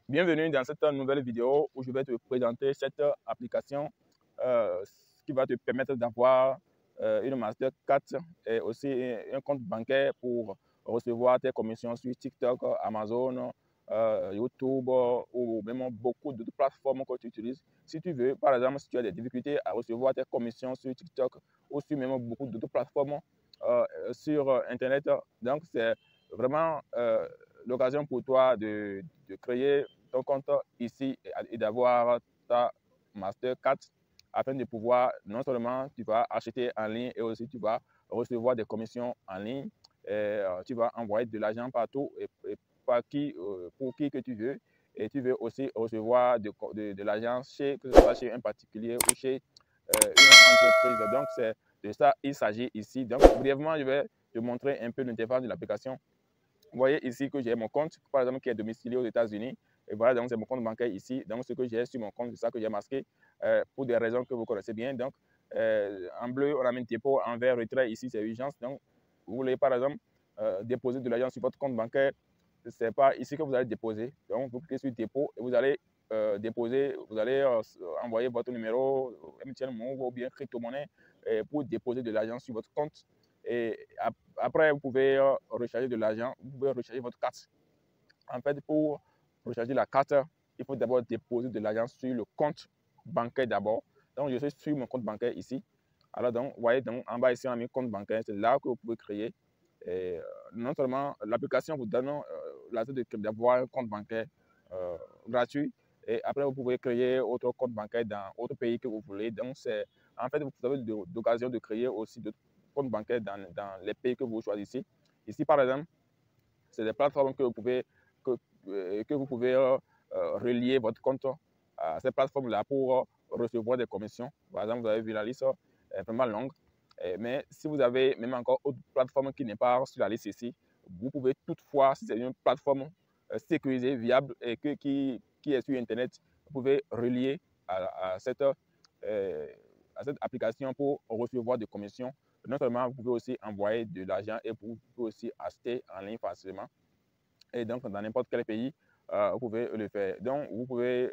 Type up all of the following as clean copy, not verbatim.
Bienvenue dans cette nouvelle vidéo où je vais te présenter cette application qui va te permettre d'avoir une Mastercard et aussi un compte bancaire pour recevoir tes commissions sur TikTok, Amazon, YouTube ou même beaucoup d'autres plateformes que tu utilises. Si tu veux, par exemple, si tu as des difficultés à recevoir tes commissions sur TikTok ou sur même beaucoup d'autres plateformes sur Internet, donc c'est vraiment l'occasion pour toi de créer ton compte ici et d'avoir ta Mastercard afin de pouvoir, non seulement tu vas acheter en ligne et aussi tu vas recevoir des commissions en ligne, et, tu vas envoyer de l'argent partout et pour qui que tu veux, et tu veux aussi recevoir de l'argent que ce soit chez un particulier ou chez une entreprise. Donc c'est de ça il s'agit ici. Donc brièvement, je vais te montrer un peu l'interface de l'application. Vous voyez ici que j'ai mon compte, par exemple, qui est domicilié aux États-Unis. Et voilà, donc c'est mon compte bancaire ici. Donc ce que j'ai sur mon compte, c'est ça que j'ai masqué pour des raisons que vous connaissez bien. Donc en bleu, on a mis dépôt, en vert, retrait. Ici, c'est urgence. Donc vous voulez, par exemple, déposer de l'argent sur votre compte bancaire. Ce n'est pas ici que vous allez déposer. Donc vous cliquez sur dépôt et vous allez déposer, vous allez envoyer votre numéro MTN Move ou bien crypto-monnaie pour déposer de l'argent sur votre compte. Et après, vous pouvez recharger de l'argent, vous pouvez recharger votre carte. En fait, pour recharger la carte, il faut d'abord déposer de l'argent sur le compte bancaire d'abord. Donc, je suis sur mon compte bancaire ici. Alors, donc, vous voyez, donc, en bas ici, on a mis compte bancaire. C'est là que vous pouvez créer. Et, non seulement l'application vous donne l'aide d'avoir un compte bancaire gratuit. Et après, vous pouvez créer autre compte bancaire dans autre pays que vous voulez. Donc, en fait, vous avez l'occasion de créer aussi d'autres comptes bancaires dans les pays que vous choisissez. Ici, par exemple, c'est des plateformes que vous pouvez relier votre compte à ces plateformes-là pour recevoir des commissions. Par exemple, vous avez vu la liste est vraiment longue. Mais si vous avez même encore autre plateforme qui n'est pas sur la liste ici, vous pouvez toutefois, si c'est une plateforme sécurisée, viable et qui est sur Internet, vous pouvez relier à cette application pour recevoir des commissions. Non seulement vous pouvez aussi envoyer de l'argent et vous pouvez aussi acheter en ligne facilement. Et donc, dans n'importe quel pays, vous pouvez le faire. Donc, vous pouvez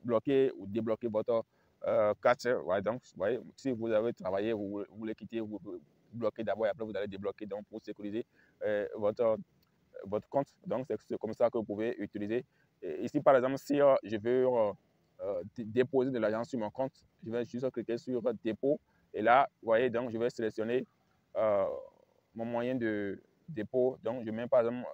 bloquer ou débloquer votre carte. Ouais, donc, vous voyez, si vous avez travaillé, vous voulez quitter, vous bloquez d'abord et après vous allez débloquer donc, pour sécuriser votre compte. Donc, c'est comme ça que vous pouvez utiliser. Et ici, par exemple, si je veux déposer de l'argent sur mon compte, je vais juste cliquer sur dépôt. Et là, vous voyez, donc, je vais sélectionner mon moyen de dépôt. Donc, je mets par exemple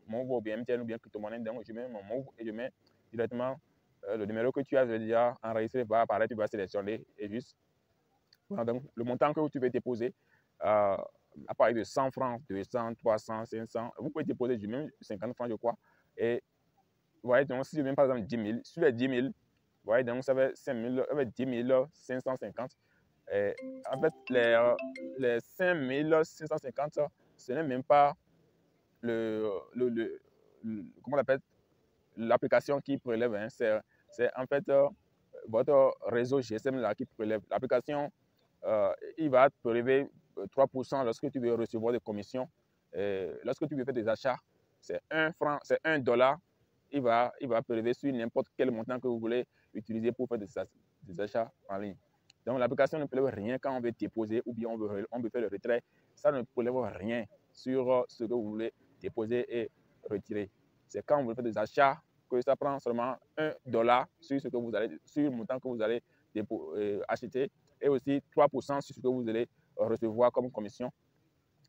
Move ou bien MTN ou bien crypto-monnaie. Donc, je mets mon Move et je mets directement le numéro que tu as déjà enregistré va apparaître. Tu vas sélectionner et juste. Voilà, donc, le montant que tu veux déposer, à partir de 100 francs, 200, 300, 500, vous pouvez déposer du même 50 francs, je crois. Et vous voyez, donc, si je mets par exemple 10 000, sur les 10 000, vous voyez, donc ça fait 5 000, ça fait 10 550. Et en fait, les 5 550, ce n'est même pas comment on appelle, l'application qui prélève. Hein. C'est en fait votre réseau GSM là qui prélève. L'application, il va te prélever 3% lorsque tu veux recevoir des commissions. Lorsque tu veux faire des achats, c'est 1 franc, c'est 1 dollar. Il va prélever sur n'importe quel montant que vous voulez utiliser pour faire des achats en ligne. Donc l'application ne prélève rien quand on veut déposer ou bien on veut faire le retrait. Ça ne prélève rien sur ce que vous voulez déposer et retirer. C'est quand vous voulez faire des achats que ça prend seulement 1 dollar sur sur le montant que vous allez acheter et aussi 3% sur ce que vous allez recevoir comme commission.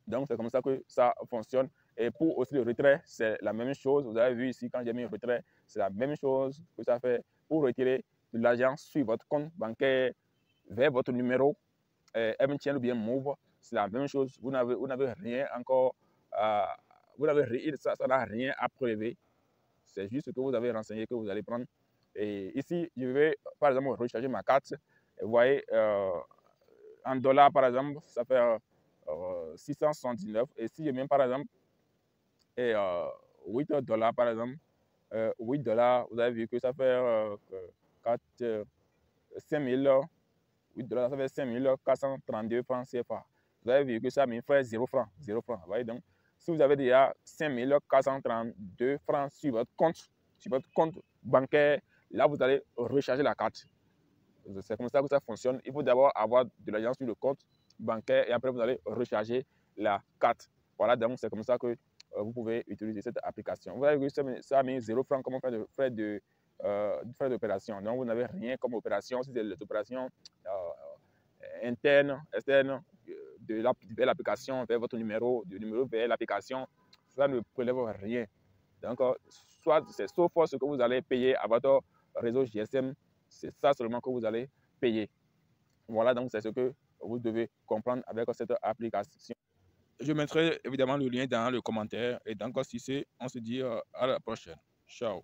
Donc, c'est comme ça que ça fonctionne. Et pour aussi le retrait, c'est la même chose. Vous avez vu ici, quand j'ai mis le retrait, c'est la même chose que ça fait pour retirer de l'argent sur votre compte bancaire vers votre numéro MTN ou bien Move. C'est la même chose. Vous n'avez rien encore. Ça n'a rien à prélever. C'est juste ce que vous avez renseigné que vous allez prendre. Et ici, je vais, par exemple, recharger ma carte. Et vous voyez, en dollars, par exemple, ça fait 679. Et si je mets, par exemple, 8 dollars, par exemple, 8 dollars, vous avez vu que ça fait 5 000, 8 dollars, ça fait 5 432 francs CFA. Vous avez vu que ça me fait 0 francs. 0 francs. Vous voyez donc, si vous avez déjà 5 432 francs sur votre compte, sur votre compte bancaire. Là, vous allez recharger la carte. C'est comme ça que ça fonctionne. Il faut d'abord avoir de l'argent sur le compte bancaire et après, vous allez recharger la carte. Voilà, donc c'est comme ça que vous pouvez utiliser cette application. Vous avez vu, ça a mis 0 francs comme frais d'opération. Donc, vous n'avez rien comme opération. Si c'est les opérations internes, externes de l'application vers votre numéro, du numéro vers l'application, ça ne prélève rien. Donc, soit c'est sauf ce que vous allez payer à votre réseau GSM, c'est ça seulement que vous allez payer. Voilà, donc c'est ce que vous devez comprendre avec cette application. Je mettrai évidemment le lien dans le commentaire. Et donc, si c'est, on se dit à la prochaine. Ciao.